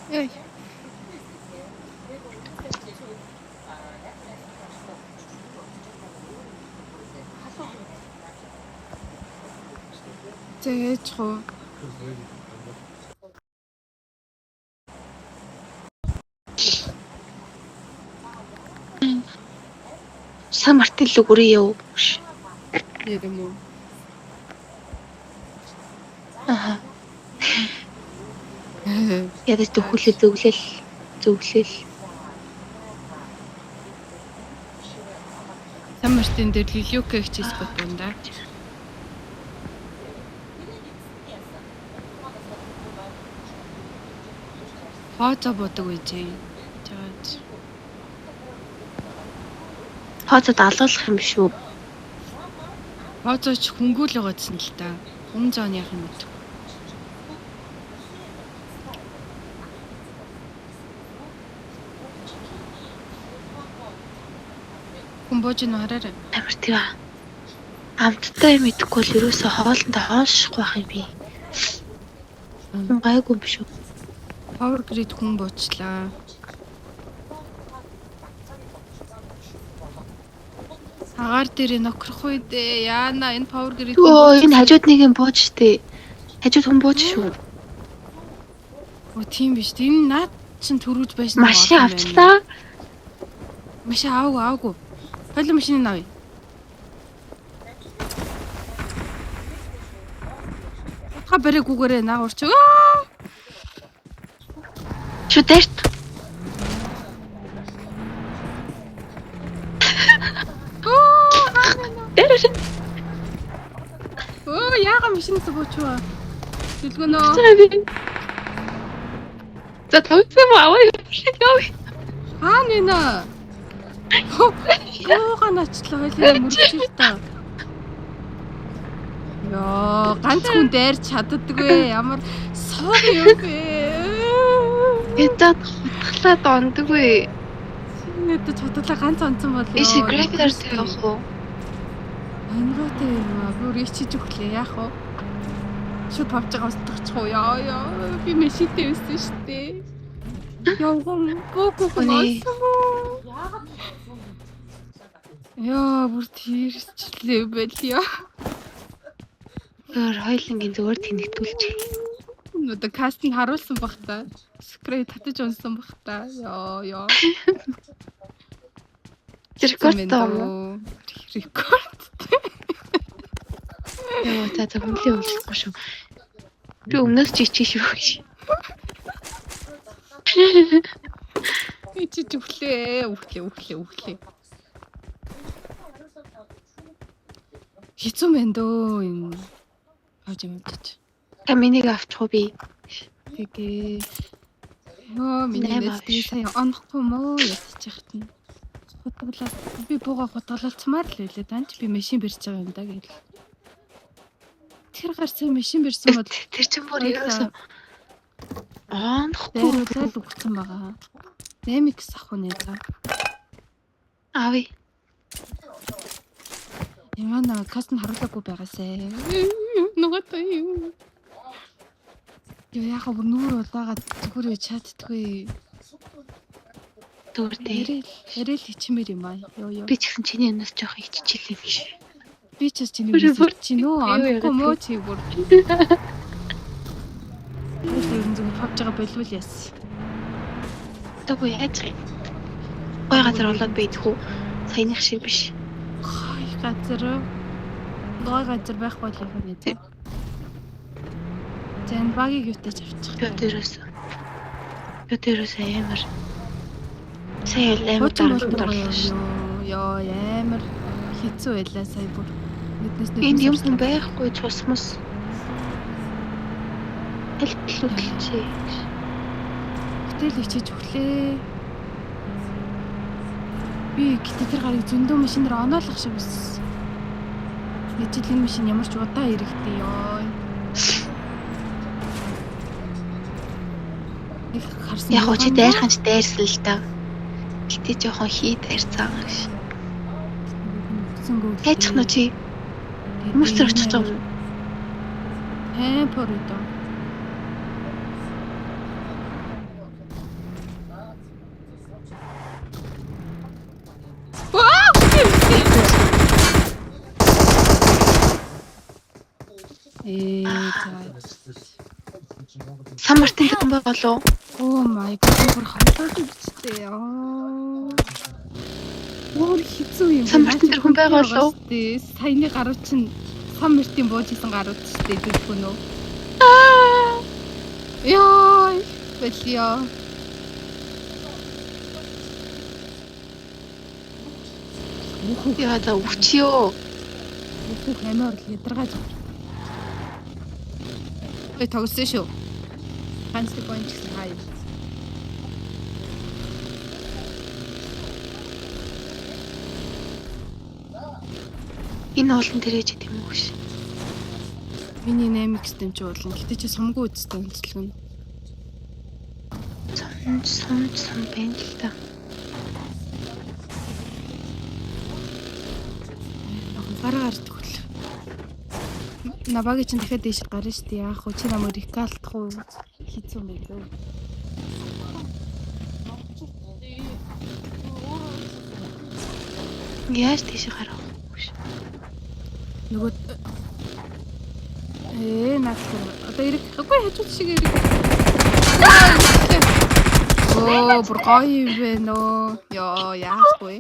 Ой. Зээж хоо. Сан Мартин руу гүрээ яв. Ядэм үү? Аха. Ядаж төгөлөө зөвлөл. Сан Мартин дээр Лилюка их спот байна да. Хоцоо бодог үжээ. Жаач. Хооцод алгалах юм биш үү? Хоцооч хөнгүүл байгаадсан л та. Хүн зоон яах юм бэ? Хүн бож ин хараарай. Амар тийм аа. Амттай юм идэхгүй л ерөөсө хоолндоо хоошихгүй байх юм би. Гайгүй юм биш үү? Power grid хүн буучлаа. Агаар дээр нөхрөх үедээ яана энэ power grid. Өө энэ хажууд нэг юм бууж штэ. Хажууд хүн бууж шүү. Оо тийм биш. Энэ наад чин төрүүлж байсан. Машин авчлаа. Машин аагүй. Хойло машиныг авъя. Ха бэрэгүүгээрээ наагурч. Шү дээрт. Оо яага машинаас буучваа. Дэлгөнөө. За тавцсан аваа яв. Аа нэ. Йоо ганачлаа хойлоо мөрчил та. Йоо ганц хүн дайрч чаддаггүй ямар соо юм бэ? Ятад хотглаад ондаггүй. Нэт чотлоо ганц онцсон бол ёо. Иш графикаар тавих уу? Ангаатай юм аа. Бүр ичиж өглөө яах вэ? Шууд павчгаа устгачих уу? Яа. Би мэшитэй өссөн шүү дээ. Явган бөөг гонсон. Яа, бүр тэрчлээ байл яа. Өөр хоёлынгийн зүгээр тэнэгтүүлж. Одоо кастинг харуулсан бах та. Скрей татаж унсан бах та. Яа. Рекорд таа. Рекорд. Яа, та хүнлээ уулзахгүй шүү. Би өмнөөс ч ичиж шүү. Ичиж өглөө. Хэцүү мэн дөө энэ. Хаж юм дэж. Та минийг авчихгүй би. Тэгээ. Нөө миний нэстээ сая онохгүй мөө ятчих чинь. Хутгалаа. Би бууга хутгалалцмаар л байлээ. Данч би машин барьж байгаа юм да гэл. Тэр гарсан машин барьсан бол тэр чинь бүр ерөөсөө онохгүй дайруулаад өгсөн байгаа. Дэмикс ах үнэ за. Ави. Яна кастн харуулаагүй байгаасай. Нугатай юу. Яа бүр нүүр удаагаад зүгээр чаддгүй. Дөрдөө. Ярил хичмээр юм аа. Йоо. Би ч гэсэн чиний өнөөс жоох хиччихлээ юм шиг. Би ч чинь нөө амгүй мөө чи бүр. Тэр зүгээр фавчгаа болвол яс. Тэгвэл яаж вэ? Гой газар болоод бийдэх үү? Саяных шиг биш. Гой газар байхгүй л юм ээ. Зэн багийг ютаж авчих. Ютэрээс амар. Сая амар даралдуулсан шүү. Яа амар хэцүү байлаа сая бүр. Энд юм хүн байхгүй цусмас. Хэлтлүүлчихээ. Гэтэл ичиж өглөө. Би гэтээ тэр гарыг зөндөө машинаар оноолох шиг байсан. Ижил энэ машин ямар ч удаа ирэхтэй ёо. Яг уу чи дайрханч дайрсан л та. Гэтээ жоохон хий дайрцаа гэж. Хайчих нь чи. Хүмүүс төр очих жоо. Поридо. Сан Мартин хүн болов. Oh my god. Бүр хавтаад үстэй. Өөр хэцүү юм. Сан Мартин хүн байгаа болов. Саяны гарууд чинь Сан Мартин бууж исэн гарууд ч дээ дүүхэн үү. Яа. Бэлиа. Яа да өвчиё. Бүх амар ядаргааж. Тогсон шүү. Ганц point гэсэн хай. Энэ олон тэрэж идэм юм ууш. Миний 8x дэмж уулна. Гэтэ чи сумгүй үстэй онцлог нь. Сон бэн л та. Гараа гардаг хөл. Набаги чинь дахиад дээш гарна шүү дээ. Яах вэ? Чи намайг рекалтах уу? Хийцүү мэлөө. Яаж тийш гарах вэ? Нөгөө наадах. Одоо ирэх. Үгүй хажууд шиг ирэх. Оо, бүр гоё юм бэ нөө. Яа, яахгүй.